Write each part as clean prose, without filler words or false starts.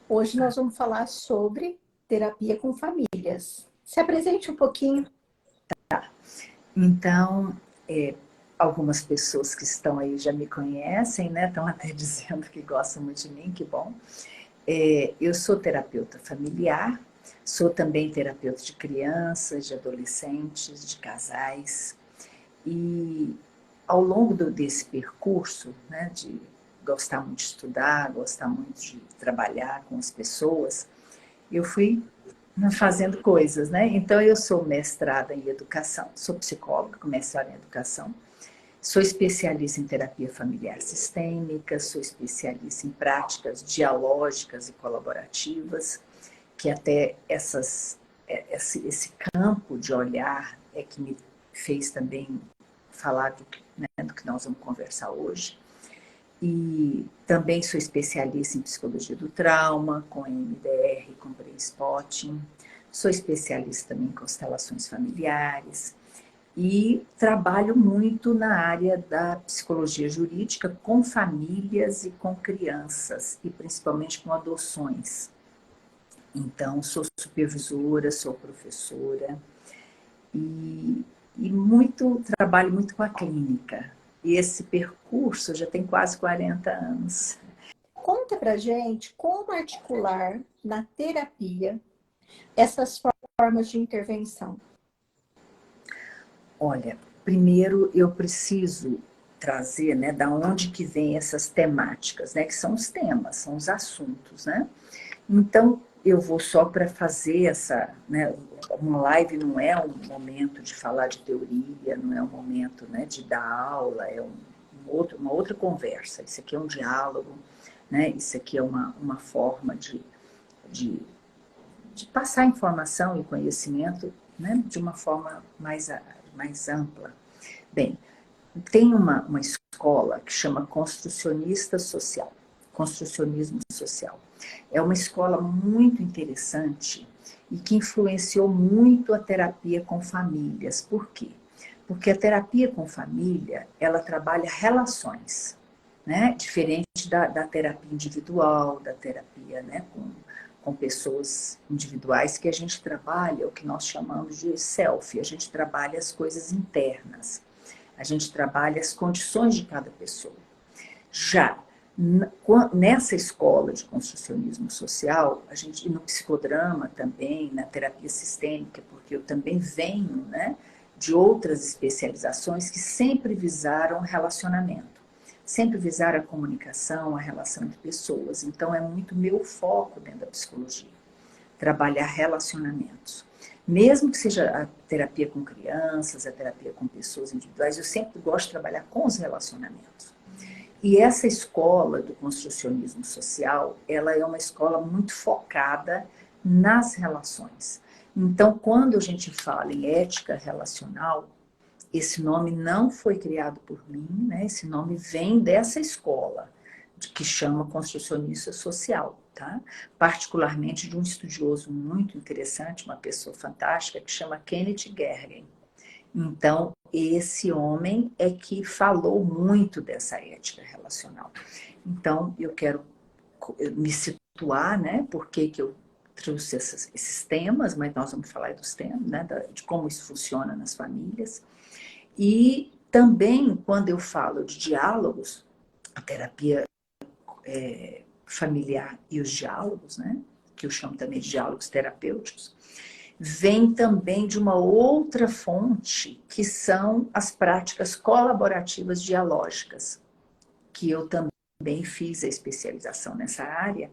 Hoje nós vamos falar sobre terapia com famílias. Se apresente um pouquinho. Então, algumas pessoas que estão aí já me conhecem, né? Estão até dizendo que gostam muito de mim, que bom. Eu sou terapeuta familiar, sou também terapeuta de crianças, de adolescentes, de casais. E ao longo desse percurso, né, de gostar muito de estudar, gostar muito de trabalhar com as pessoas, eu fui fazendo coisas, né? Então, eu sou mestrada em educação, sou psicóloga com mestrado em educação, sou especialista em terapia familiar sistêmica, sou especialista em práticas dialógicas e colaborativas, que até esse campo de olhar é que me fez também falar do que nós vamos conversar hoje. E também sou especialista em psicologia do trauma, com EMDR, com Brain Spotting. Sou especialista também em constelações familiares. E trabalho muito na área da psicologia jurídica com famílias e com crianças, e principalmente com adoções. Então, sou supervisora, sou professora e trabalho muito com a clínica. E esse percurso já tem quase 40 anos. Conta pra gente como articular na terapia essas formas de intervenção. Olha, primeiro eu preciso trazer, né, da onde que vem essas temáticas, né, que são os temas, são os assuntos, né? Então, eu vou só para fazer essa, né, uma live não é um momento de falar de teoria, não é um momento, né, de dar aula, é uma outra conversa. Isso aqui é um diálogo, né? Isso aqui é uma forma de, de passar informação e conhecimento, né, de uma forma mais ampla. Bem, tem uma escola que chama construcionista social, construcionismo social. É uma escola muito interessante e que influenciou muito a terapia com famílias. Por quê? Porque a terapia com família, ela trabalha relações, né? Diferente da terapia individual, da terapia, né, com pessoas individuais, que a gente trabalha o que nós chamamos de self, a gente trabalha as coisas internas, a gente trabalha as condições de cada pessoa. Já nessa escola de construcionismo social, a gente, e no psicodrama também, na terapia sistêmica, porque eu também venho, né, de outras especializações que sempre visaram relacionamento, sempre visaram a comunicação, a relação entre pessoas. Então, é muito meu foco dentro da psicologia, trabalhar relacionamentos. Mesmo que seja a terapia com crianças, a terapia com pessoas individuais, eu sempre gosto de trabalhar com os relacionamentos. E essa escola do construcionismo social, ela é uma escola muito focada nas relações. Então, quando a gente fala em ética relacional, esse nome não foi criado por mim, né? Esse nome vem dessa escola, que chama construcionista social, tá? Particularmente de um estudioso muito interessante, uma pessoa fantástica, que chama Kenneth Gergen. Então, esse homem é que falou muito dessa ética relacional. Então, eu quero me situar, né? Por que eu trouxe esses temas, mas nós vamos falar dos temas, né? De como isso funciona nas famílias. E também, quando eu falo de diálogos, a terapia familiar e os diálogos, né? Que eu chamo também de diálogos terapêuticos, vem também de uma outra fonte, que são as práticas colaborativas dialógicas, que eu também fiz a especialização nessa área,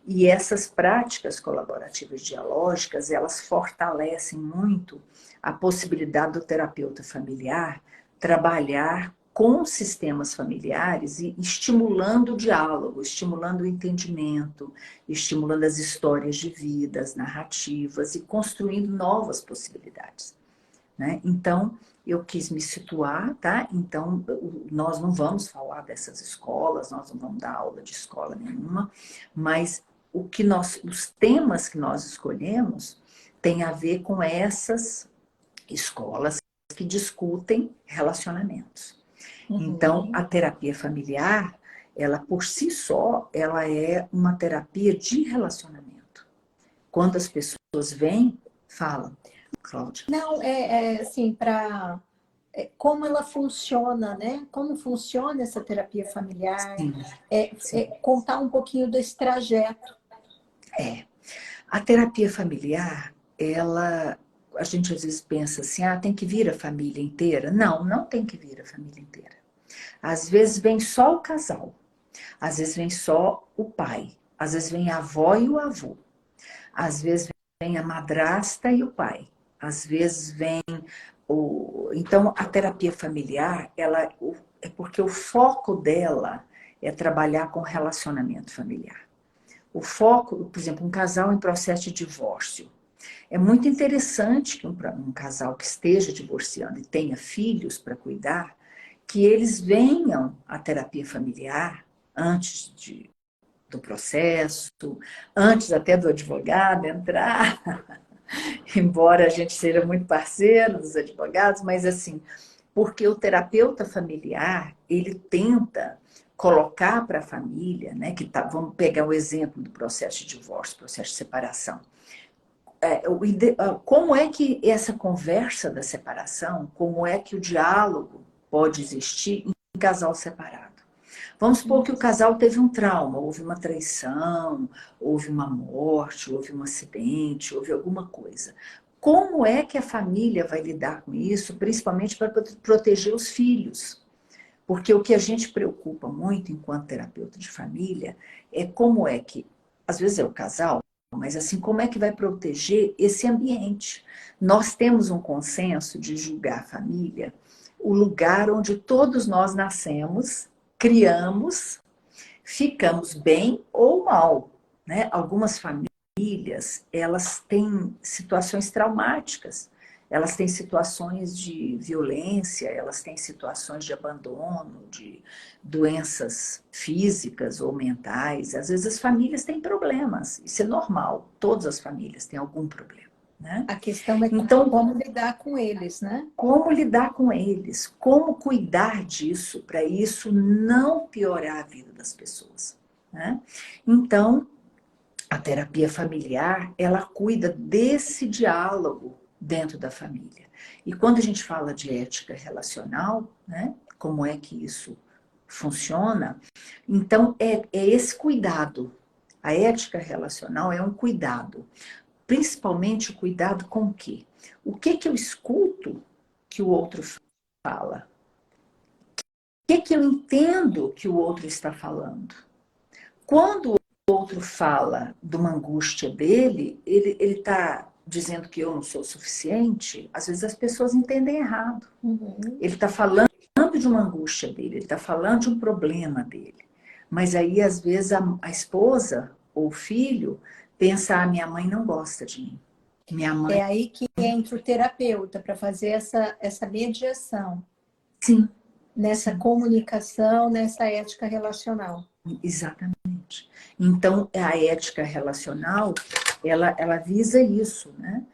e essas práticas colaborativas dialógicas, elas fortalecem muito a possibilidade do terapeuta familiar trabalhar com sistemas familiares e estimulando o diálogo, estimulando o entendimento, estimulando as histórias de vida, as narrativas e construindo novas possibilidades, né? Então, eu quis me situar, tá? Então, nós não vamos falar dessas escolas, nós não vamos dar aula de escola nenhuma, mas os temas que nós escolhemos têm a ver com essas escolas que discutem relacionamentos. Então, a terapia familiar, ela por si só, ela é uma terapia de relacionamento. Quando as pessoas vêm, falam, Cláudia. Não, assim, para como ela funciona, né? Como funciona essa terapia familiar, Sim, sim. contar um pouquinho desse trajeto. A terapia familiar, a gente às vezes pensa assim, tem que vir a família inteira. Não, não tem que vir a família inteira. Às vezes vem só o casal, às vezes vem só o pai, às vezes vem a avó e o avô, às vezes vem a madrasta e o pai, às vezes vem o... Então, a terapia familiar, é porque o foco dela é trabalhar com relacionamento familiar. O foco, por exemplo, um casal em processo de divórcio. É muito interessante que um casal que esteja divorciando e tenha filhos para cuidar, que eles venham à terapia familiar antes do processo, antes até do advogado entrar, embora a gente seja muito parceiro dos advogados, mas assim, porque o terapeuta familiar, ele tenta colocar para a família, né, vamos pegar o exemplo do processo de divórcio, processo de separação. Como é que essa conversa da separação, como é que o diálogo pode existir em casal separado? Vamos supor que o casal teve um trauma, houve uma traição, houve uma morte, houve um acidente, houve alguma coisa. Como é que a família vai lidar com isso, principalmente para proteger os filhos? Porque o que a gente preocupa muito enquanto terapeuta de família é como é que, às vezes é o casal, mas assim, como é que vai proteger esse ambiente? Nós temos um consenso de julgar a família, o lugar onde todos nós nascemos, criamos, ficamos bem ou mal, né? Algumas famílias, elas têm situações traumáticas, elas têm situações de violência, elas têm situações de abandono, de doenças físicas ou mentais. Às vezes as famílias têm problemas, isso é normal, todas as famílias têm algum problema, né? A questão é Então, como lidar com eles, né? como lidar com eles, como cuidar disso, para isso não piorar a vida das pessoas, né? Então, a terapia familiar, ela cuida desse diálogo dentro da família. E quando a gente fala de ética relacional, né? Como é que isso funciona? Então, é esse cuidado. A ética relacional é um cuidado. Principalmente o cuidado com o quê? O que que eu escuto que o outro fala? O que que eu entendo que o outro está falando? Quando o outro fala de uma angústia dele, ele está dizendo que eu não sou suficiente, às vezes as pessoas entendem errado. Uhum. Ele está falando de uma angústia dele, ele está falando de um problema dele. Mas aí, às vezes, a esposa ou o filho pensa, minha mãe não gosta de mim. Minha mãe, É aí que entra o terapeuta para fazer essa mediação, sim, nessa sim. comunicação, nessa ética relacional. Exatamente. Então, a ética relacional, ela visa isso, né?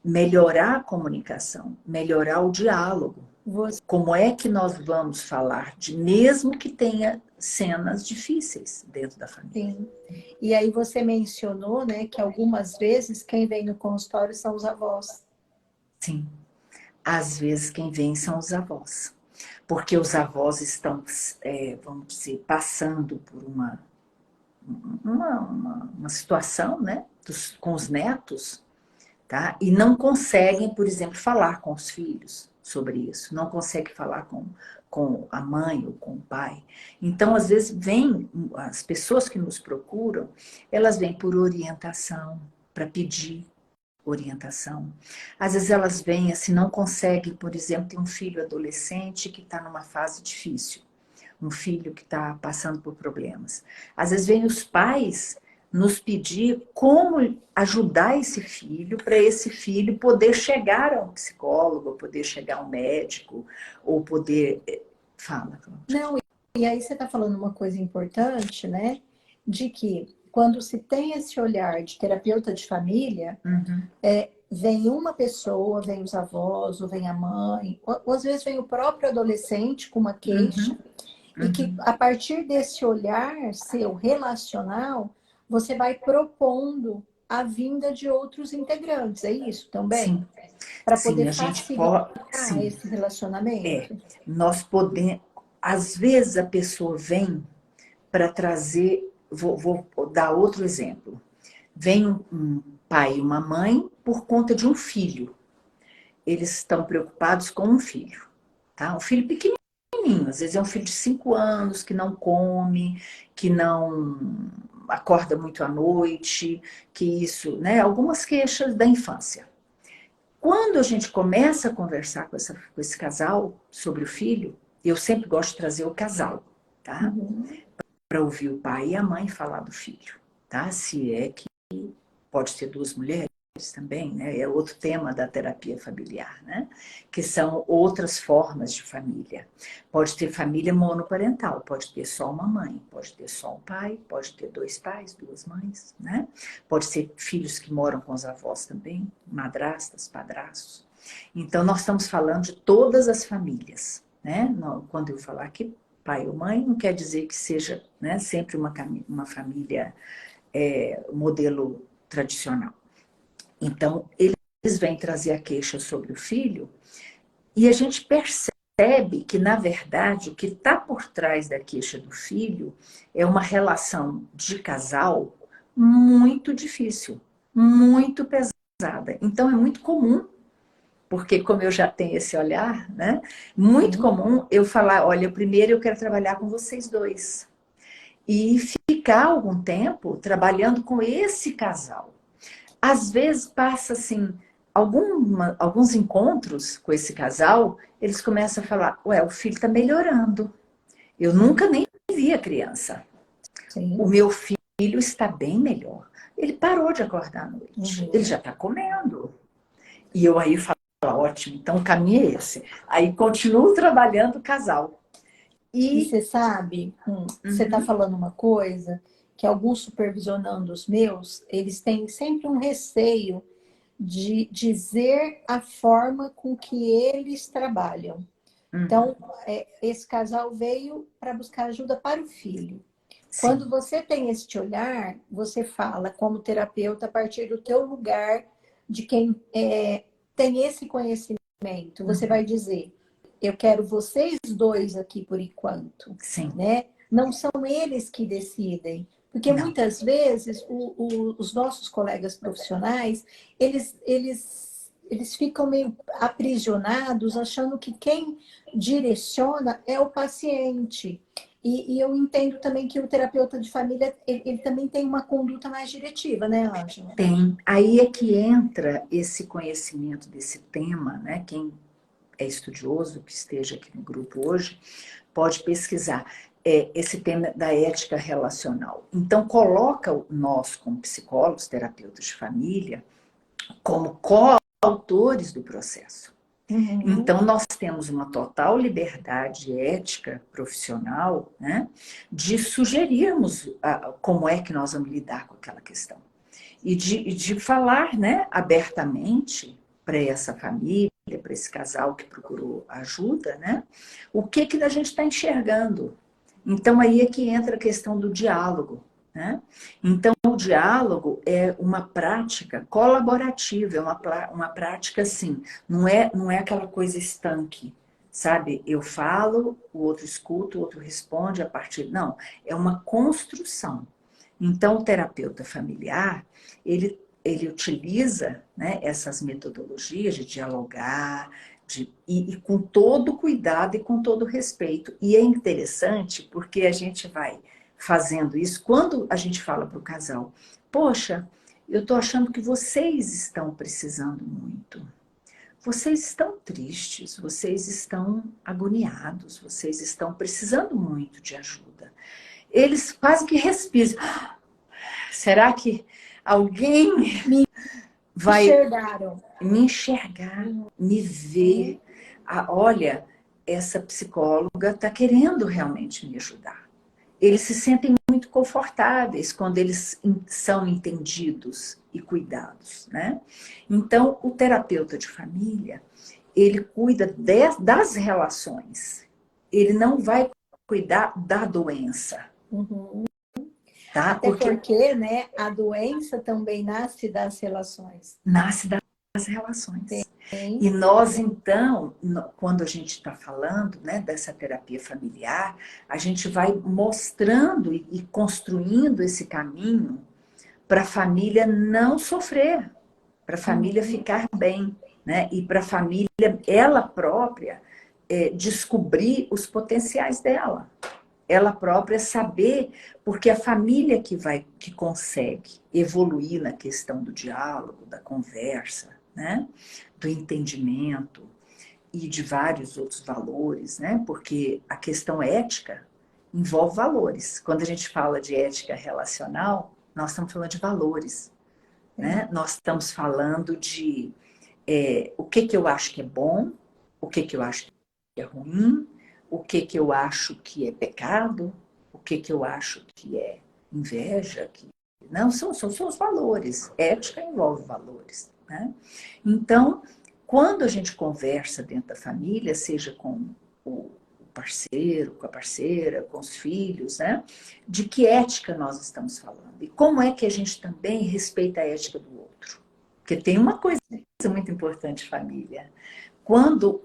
Melhorar a comunicação, melhorar o diálogo. Você, Como é que nós vamos falar mesmo que tenha cenas difíceis dentro da família? sim. E aí você mencionou, né, que algumas vezes quem vem no consultório são os avós. Sim. Às vezes quem vem são os avós. Porque os avós estão, vamos dizer, passando por uma situação, né, com os netos, tá? E não conseguem, por exemplo, falar com os filhos sobre isso, não conseguem falar com a mãe ou com o pai. Então, às vezes, as pessoas que nos procuram, elas vêm por orientação, para pedir orientação. Às vezes elas vêm assim, não conseguem, por exemplo, ter um filho adolescente que está numa fase difícil, um filho que está passando por problemas. Às vezes vêm os pais nos pedir como ajudar esse filho, para esse filho poder chegar a um psicólogo, poder chegar a um médico, ou poder... Fala, Cláudia. Não, e aí você está falando uma coisa importante, né? De que quando se tem esse olhar de terapeuta de família, Uhum. vem uma pessoa, vem os avós, ou vem a mãe, ou às vezes vem o próprio adolescente com uma queixa, Uhum. E que a partir desse olhar seu relacional, você vai propondo a vinda de outros integrantes, é isso também? Sim, Para sim, poder a gente pode, facilitar sim, esse relacionamento. nós podemos, às vezes a pessoa vem para trazer, vou dar outro exemplo, vem um pai e uma mãe por conta de um filho, eles estão preocupados com um filho, tá? Um filho pequenininho, às vezes é um filho de 5 anos que não come, que não acorda muito à noite, que isso, né? Algumas queixas da infância. Quando a gente começa a conversar com esse casal sobre o filho, eu sempre gosto de trazer o casal, tá? Uhum. Para ouvir o pai e a mãe falar do filho, tá? Se é que pode ter duas mulheres também, né? É outro tema da terapia familiar, né? Que são outras formas de família. Pode ter família monoparental, pode ter só uma mãe, pode ter só um pai, pode ter dois pais, duas mães, né? Pode ser filhos que moram com os avós também, madrastas, padrastos. Então, nós estamos falando de todas as famílias, né? Quando eu falar aqui pai ou mãe, não quer dizer que seja, né, sempre uma família modelo tradicional. Então, eles vêm trazer a queixa sobre o filho e a gente percebe que, na verdade, o que está por trás da queixa do filho é uma relação de casal muito difícil, muito pesada. Então, é muito comum, porque como eu já tenho esse olhar, né? Muito Sim. comum eu falar, olha, primeiro eu quero trabalhar com vocês dois. E ficar algum tempo trabalhando com esse casal. Às vezes passa assim, alguns encontros com esse casal, eles começam a falar, ué, o filho está melhorando. Eu nunca nem vi a criança. O Sim. meu filho está bem melhor. Ele parou de acordar à noite. Ele Uhum. já está comendo. E eu aí falo, ótimo, então o caminho é esse. Aí continuo trabalhando o casal. E E você sabe, você está falando uma coisa que alguns supervisionando os meus, eles têm sempre um receio de dizer a forma com que eles trabalham. Então, esse casal veio para buscar ajuda para o filho. sim, Quando você tem este olhar, você fala como terapeuta a partir do teu lugar de quem tem esse conhecimento. Você vai dizer, eu quero vocês dois aqui por enquanto, sim, né? Não são eles que decidem, porque não, muitas vezes os nossos colegas profissionais, eles ficam meio aprisionados, achando que quem direciona é o paciente. E eu entendo também que o terapeuta de família, ele também tem uma conduta mais diretiva, né, Ângela? tem. Aí é que entra esse conhecimento desse tema, né? Quem é estudioso, que esteja aqui no grupo hoje, pode pesquisar esse tema da ética relacional. Então, coloca nós, como psicólogos, terapeutas de família, como coautores do processo. Uhum. Então, nós temos uma total liberdade ética, profissional, né, de sugerirmos como é que nós vamos lidar com aquela questão. E de falar, né, abertamente para essa família, para esse casal que procurou ajuda, né, o que a gente está enxergando. Então, aí é que entra a questão do diálogo. Né? Então, o diálogo é uma prática colaborativa, é uma prática assim, não é aquela coisa estanque, sabe? Eu falo, o outro escuta, o outro responde a partir. Não, é uma construção. Então, o terapeuta familiar, ele utiliza, né, essas metodologias de dialogar, e com todo cuidado e com todo respeito. E é interessante porque a gente vai fazendo isso quando a gente fala para o casal: poxa, eu estou achando que vocês estão precisando muito. Vocês estão tristes, vocês estão agoniados, vocês estão precisando muito de ajuda. Eles quase que respiram. Será que alguém Me vai enxergaram. me enxergar, me ver? Olha, essa psicóloga está querendo realmente me ajudar. Eles se sentem muito confortáveis quando eles são entendidos e cuidados, né? Então, o terapeuta de família, ele cuida das relações. Ele não vai cuidar da doença, Uhum. tá? Até porque, né, a doença também nasce das relações. Nasce das relações. Tem. E nós, então, quando a gente está falando, né, dessa terapia familiar, a gente vai mostrando e construindo esse caminho para a família não sofrer, para a família Uhum. ficar bem, né? E para a família, ela própria, descobrir os potenciais dela. Ela própria saber, porque a família que consegue evoluir na questão do diálogo, da conversa, né? Do entendimento e de vários outros valores, né? Porque a questão ética envolve valores. Quando a gente fala de ética relacional, nós estamos falando de valores, né? Nós estamos falando de o que eu acho que é bom, o que eu acho que é ruim, o que eu acho que é pecado, o que eu acho que é inveja. Não, são os valores. Ética envolve valores, né? Então, quando a gente conversa dentro da família, seja com o parceiro, com a parceira, com os filhos, né? De que ética nós estamos falando? E como é que a gente também respeita a ética do outro? Porque tem uma coisa muito importante, família. Quando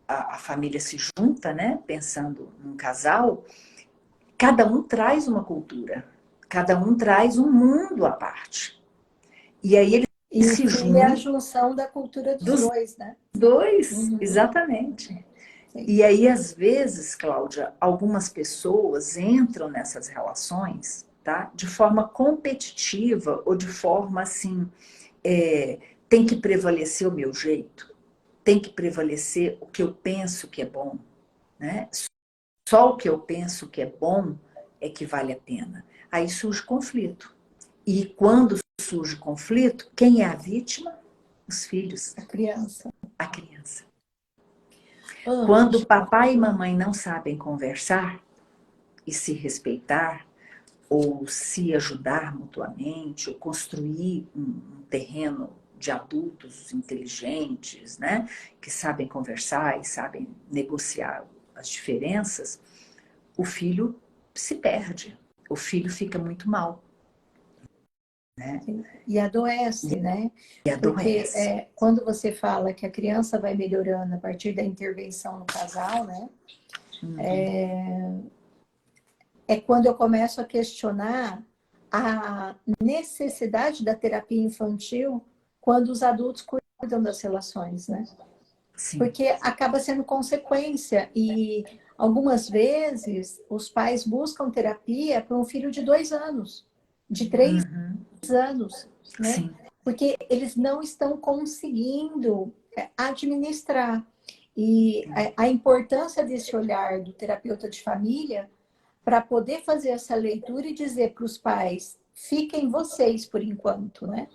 a família se junta, né? Pensando num casal, cada um traz uma cultura, cada um traz um mundo à parte. E aí eles E o se filho é a juntam junção da cultura dos dos dois, né? dois, Uhum. exatamente. Sim. E aí, às vezes, Cláudia, algumas pessoas entram nessas relações, tá? De forma competitiva ou de forma assim, tem que prevalecer o meu jeito, tem que prevalecer o que eu penso que é bom, né? Só o que eu penso que é bom é que vale a pena. Aí surge conflito. E quando surge conflito, quem é a vítima? Os filhos, A criança. a criança. Quando Ângela, papai e mamãe não sabem conversar e se respeitar, ou se ajudar mutuamente, ou construir um terreno de adultos inteligentes, né? Que sabem conversar e sabem negociar as diferenças, o filho se perde, o filho fica muito mal, né? e adoece, né? E Porque adoece. quando você fala que a criança vai melhorando a partir da intervenção no casal, né? É quando eu começo a questionar a necessidade da terapia infantil quando os adultos cuidam das relações, né? Sim. Porque acaba sendo consequência e algumas vezes os pais buscam terapia para um filho de 2 anos, de 3 anos, né? Sim. Porque eles não estão conseguindo administrar. E a importância desse olhar do terapeuta de família para poder fazer essa leitura e dizer para os pais, fiquem vocês por enquanto, né?